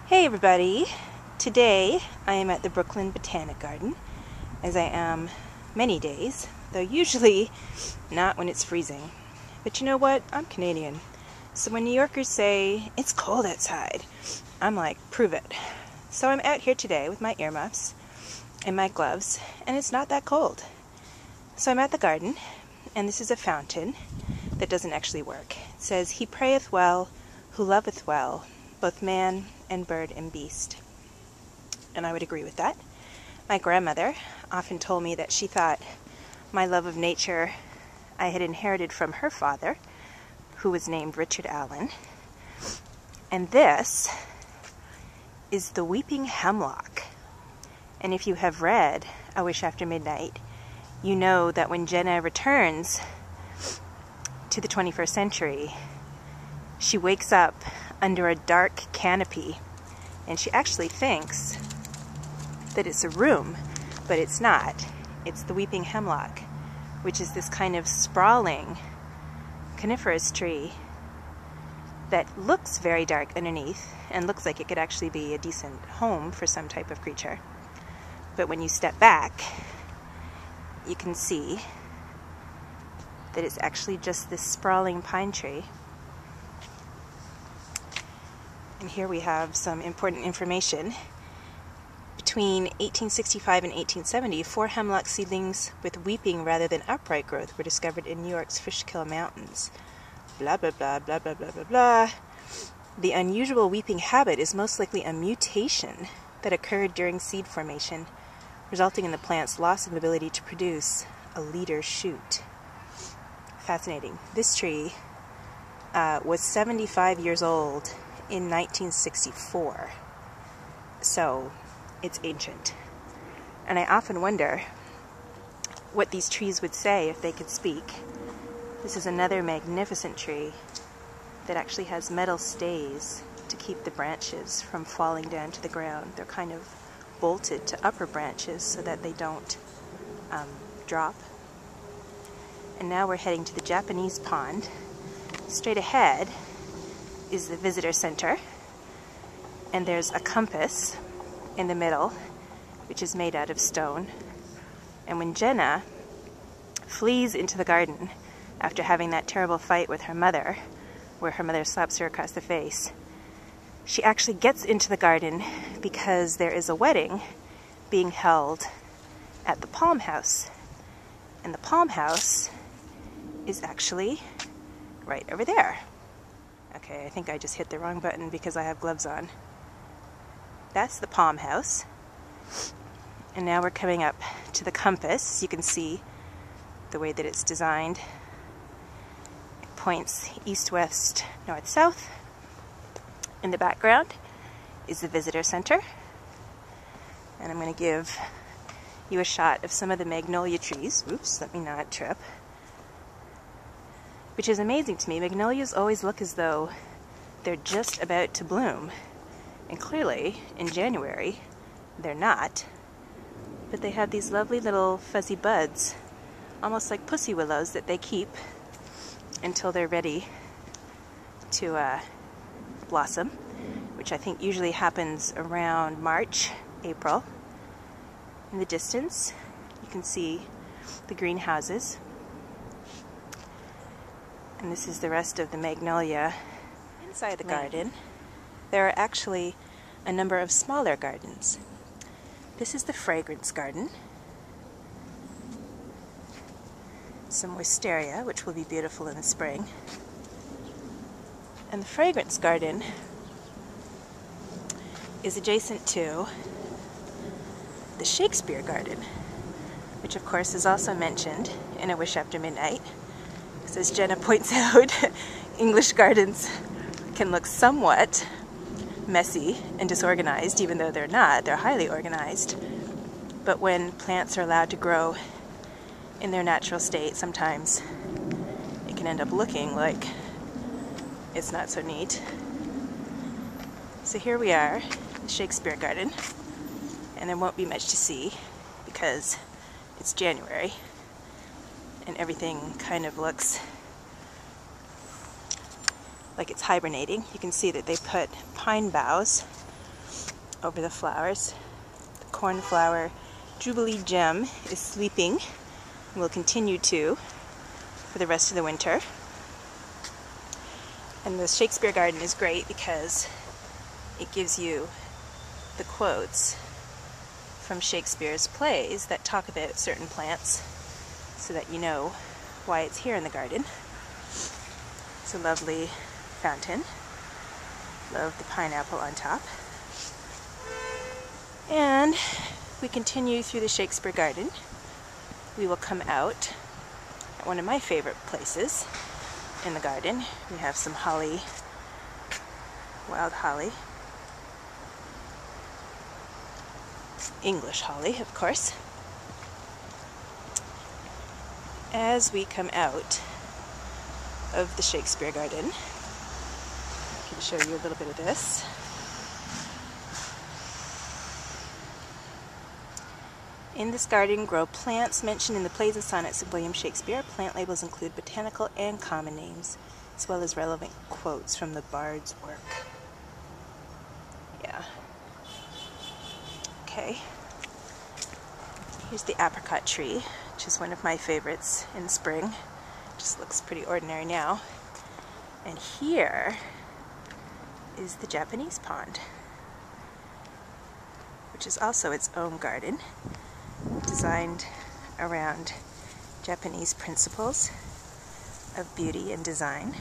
Hey everybody! Today I am at the Brooklyn Botanic Garden, as I am many days, though usually not when it's freezing. But you know what? I'm Canadian, so when New Yorkers say, "It's cold outside," I'm like, prove it. So I'm out here today with my earmuffs and my gloves, and it's not that cold. So I'm at the garden, and this is a fountain that doesn't actually work. It says, "He prayeth well, who loveth well, both man and bird and beast." And I would agree with that. My grandmother often told me that she thought my love of nature I had inherited from her father, who was named Richard Allen. And this is the weeping hemlock. And if you have read A Wish After Midnight, you know that when Jenna returns to the 21st century, she wakes up under a dark canopy, and she actually thinks that it's a room, but it's not. It's the weeping hemlock, which is this kind of sprawling coniferous tree that looks very dark underneath and looks like it could actually be a decent home for some type of creature. But when you step back, you can see that it's actually just this sprawling pine tree. And here we have some important information. Between 1865 and 1870, 4 hemlock seedlings with weeping rather than upright growth were discovered in New York's Fishkill Mountains. Blah, blah, blah, blah, blah, blah, blah, blah. The unusual weeping habit is most likely a mutation that occurred during seed formation, resulting in the plant's loss of ability to produce a leader shoot. Fascinating. This tree was 75 years old in 1964, so it's ancient. And I often wonder what these trees would say if they could speak. This is another magnificent tree that actually has metal stays to keep the branches from falling down to the ground. They're kind of bolted to upper branches so that they don't drop. And now we're heading to the Japanese pond. Straight ahead is the visitor center, and there's a compass in the middle, which is made out of stone. And when Jenna flees into the garden after having that terrible fight with her mother, where her mother slaps her across the face, she actually gets into the garden because there is a wedding being held at the Palm House. And the Palm House is actually right over there. Okay, I think I just hit the wrong button because I have gloves on. That's the Palm House. And now we're coming up to the compass. You can see the way that it's designed. It points east, west, north, south. In the background is the visitor center. And I'm going to give you a shot of some of the magnolia trees. Oops, let me not trip. Which is amazing to me. Magnolias always look as though they're just about to bloom. And clearly, in January, they're not. But they have these lovely little fuzzy buds, almost like pussy willows, that they keep until they're ready to blossom, which I think usually happens around March, April. In the distance, you can see the greenhouses. And this is the rest of the magnolia. Inside the garden, there are actually a number of smaller gardens. This is the fragrance garden. Some wisteria, which will be beautiful in the spring. And the fragrance garden is adjacent to the Shakespeare garden, which of course is also mentioned in A Wish After Midnight. As Jenna points out, English gardens can look somewhat messy and disorganized, even though they're not. They're highly organized. But when plants are allowed to grow in their natural state, sometimes it can end up looking like it's not so neat. So here we are, the Shakespeare garden, and there won't be much to see because it's January. And everything kind of looks like it's hibernating. You can see that they put pine boughs over the flowers. The cornflower Jubilee gem is sleeping and will continue to for the rest of the winter. And the Shakespeare garden is great because it gives you the quotes from Shakespeare's plays that talk about certain plants so that you know why it's here in the garden. It's a lovely fountain. Love the pineapple on top. And we continue through the Shakespeare garden. We will come out at one of my favorite places in the garden. We have some holly, wild holly. English holly, of course. As we come out of the Shakespeare garden, I can show you a little bit of this. In this garden grow plants mentioned in the plays and sonnets of William Shakespeare. Plant labels include botanical and common names, as well as relevant quotes from the bard's work. Yeah. Okay. Here's the apricot tree, which is one of my favorites in spring. Just looks pretty ordinary now. And here is the Japanese pond, which is also its own garden, designed around Japanese principles of beauty and design.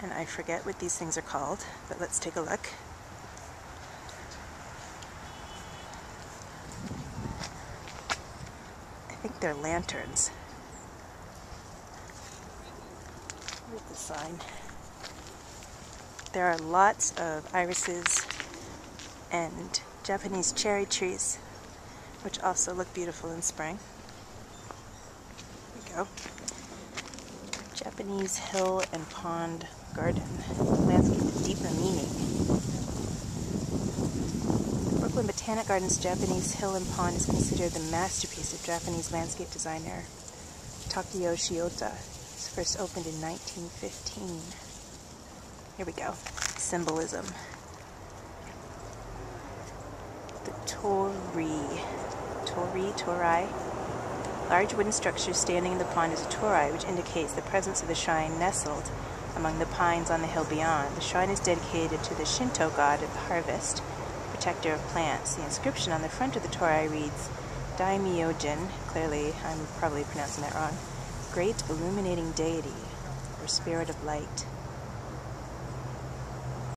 And I forget what these things are called, but let's take a look. I think they're lanterns. Where's the sign? There are lots of irises and Japanese cherry trees, which also look beautiful in spring. There we go. Japanese hill and pond garden. Landscape with deeper meaning. The Brooklyn Botanic Gardens Japanese hill and pond is considered the masterpiece of Japanese landscape designer Takeo Shiota. It was first opened in 1915. Here we go. Symbolism. The torii. Large wooden structure standing in the pond is a torii, which indicates the presence of the shrine nestled among the pines on the hill beyond. The shrine is dedicated to the Shinto god of harvest, protector of plants. The inscription on the front of the torii reads, Daimyojin, clearly I'm probably pronouncing that wrong, great illuminating deity, or spirit of light.